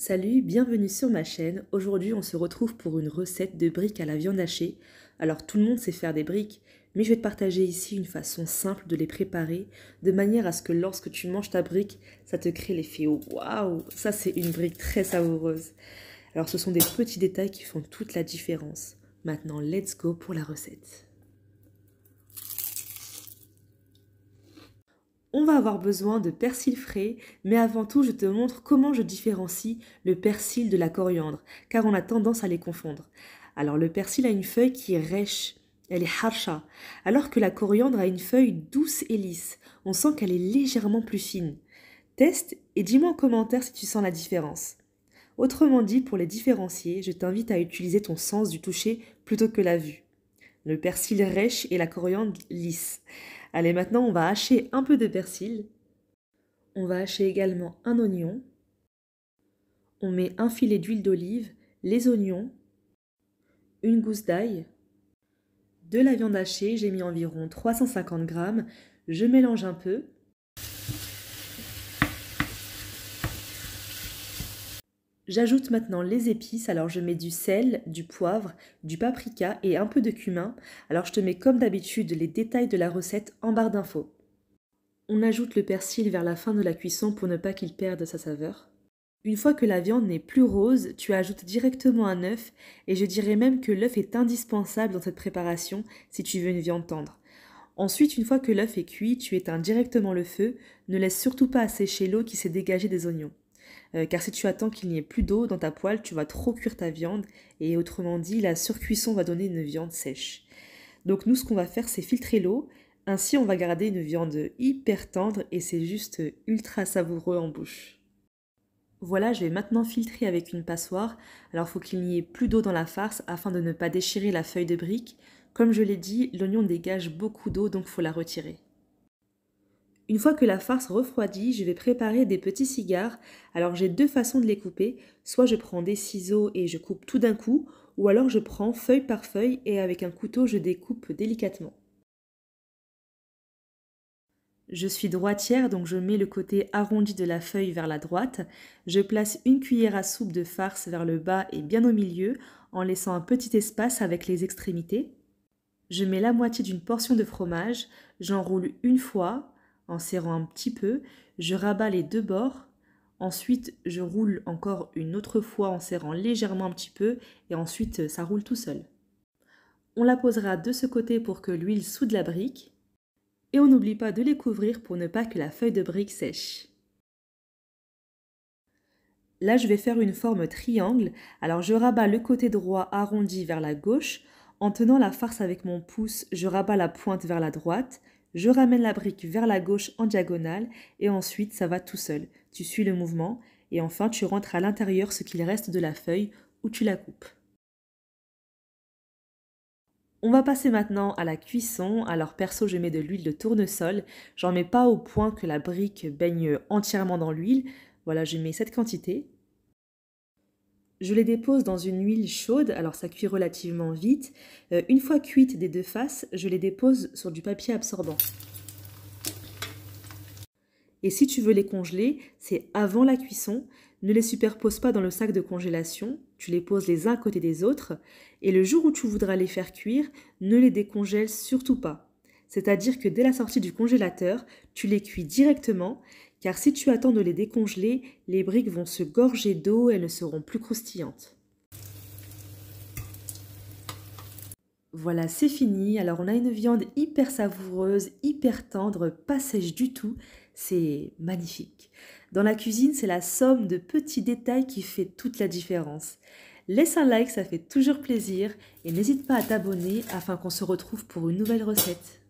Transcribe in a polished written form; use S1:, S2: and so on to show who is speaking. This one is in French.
S1: Salut, bienvenue sur ma chaîne. Aujourd'hui, on se retrouve pour une recette de briques à la viande hachée. Alors, tout le monde sait faire des briques, mais je vais te partager ici une façon simple de les préparer, de manière à ce que lorsque tu manges ta brique, ça te crée l'effet waouh, ça c'est une brique très savoureuse. Alors, ce sont des petits détails qui font toute la différence. Maintenant, let's go pour la recette. On va avoir besoin de persil frais, mais avant tout, je te montre comment je différencie le persil de la coriandre, car on a tendance à les confondre. Alors, le persil a une feuille qui est rêche, elle est harsha, alors que la coriandre a une feuille douce et lisse. On sent qu'elle est légèrement plus fine. Teste et dis-moi en commentaire si tu sens la différence. Autrement dit, pour les différencier, je t'invite à utiliser ton sens du toucher plutôt que la vue. Le persil rêche et la coriandre lisse. Allez, maintenant on va hacher un peu de persil. On va hacher également un oignon. On met un filet d'huile d'olive, les oignons, une gousse d'ail, de la viande hachée, j'ai mis environ 350 grammes. Je mélange un peu. J'ajoute maintenant les épices, alors je mets du sel, du poivre, du paprika et un peu de cumin. Alors je te mets comme d'habitude les détails de la recette en barre d'infos. On ajoute le persil vers la fin de la cuisson pour ne pas qu'il perde sa saveur. Une fois que la viande n'est plus rose, tu ajoutes directement un œuf et je dirais même que l'œuf est indispensable dans cette préparation si tu veux une viande tendre. Ensuite, une fois que l'œuf est cuit, tu éteins directement le feu, ne laisse surtout pas assécher l'eau qui s'est dégagée des oignons. Car si tu attends qu'il n'y ait plus d'eau dans ta poêle, tu vas trop cuire ta viande et autrement dit, la surcuisson va donner une viande sèche. Donc nous, ce qu'on va faire, c'est filtrer l'eau. Ainsi, on va garder une viande hyper tendre et c'est juste ultra savoureux en bouche. Voilà, je vais maintenant filtrer avec une passoire. Alors, il faut qu'il n'y ait plus d'eau dans la farce afin de ne pas déchirer la feuille de brique. Comme je l'ai dit, l'oignon dégage beaucoup d'eau, donc il faut la retirer. Une fois que la farce refroidit, je vais préparer des petits cigares. Alors j'ai deux façons de les couper. Soit je prends des ciseaux et je coupe tout d'un coup, ou alors je prends feuille par feuille et avec un couteau je découpe délicatement. Je suis droitière, donc je mets le côté arrondi de la feuille vers la droite. Je place une cuillère à soupe de farce vers le bas et bien au milieu, en laissant un petit espace avec les extrémités. Je mets la moitié d'une portion de fromage, j'enroule une fois, en serrant un petit peu, je rabats les deux bords, ensuite je roule encore une autre fois en serrant légèrement un petit peu, et ensuite ça roule tout seul. On la posera de ce côté pour que l'huile soude la brique, et on n'oublie pas de les couvrir pour ne pas que la feuille de brique sèche. Là, je vais faire une forme triangle, alors je rabats le côté droit arrondi vers la gauche. En tenant la farce avec mon pouce, je rabats la pointe vers la droite, je ramène la brique vers la gauche en diagonale et ensuite ça va tout seul. Tu suis le mouvement et enfin tu rentres à l'intérieur ce qu'il reste de la feuille ou tu la coupes. On va passer maintenant à la cuisson. Alors perso, je mets de l'huile de tournesol. J'en mets pas au point que la brique baigne entièrement dans l'huile. Voilà, je mets cette quantité. Je les dépose dans une huile chaude, alors ça cuit relativement vite. Une fois cuites des deux faces, je les dépose sur du papier absorbant. Et si tu veux les congeler, c'est avant la cuisson. Ne les superpose pas dans le sac de congélation, tu les poses les uns à côté des autres. Et le jour où tu voudras les faire cuire, ne les décongèle surtout pas. C'est-à-dire que dès la sortie du congélateur, tu les cuis directement, car si tu attends de les décongeler, les briques vont se gorger d'eau et elles ne seront plus croustillantes. Voilà, c'est fini. Alors on a une viande hyper savoureuse, hyper tendre, pas sèche du tout. C'est magnifique. Dans la cuisine, c'est la somme de petits détails qui fait toute la différence. Laisse un like, ça fait toujours plaisir. Et n'hésite pas à t'abonner afin qu'on se retrouve pour une nouvelle recette.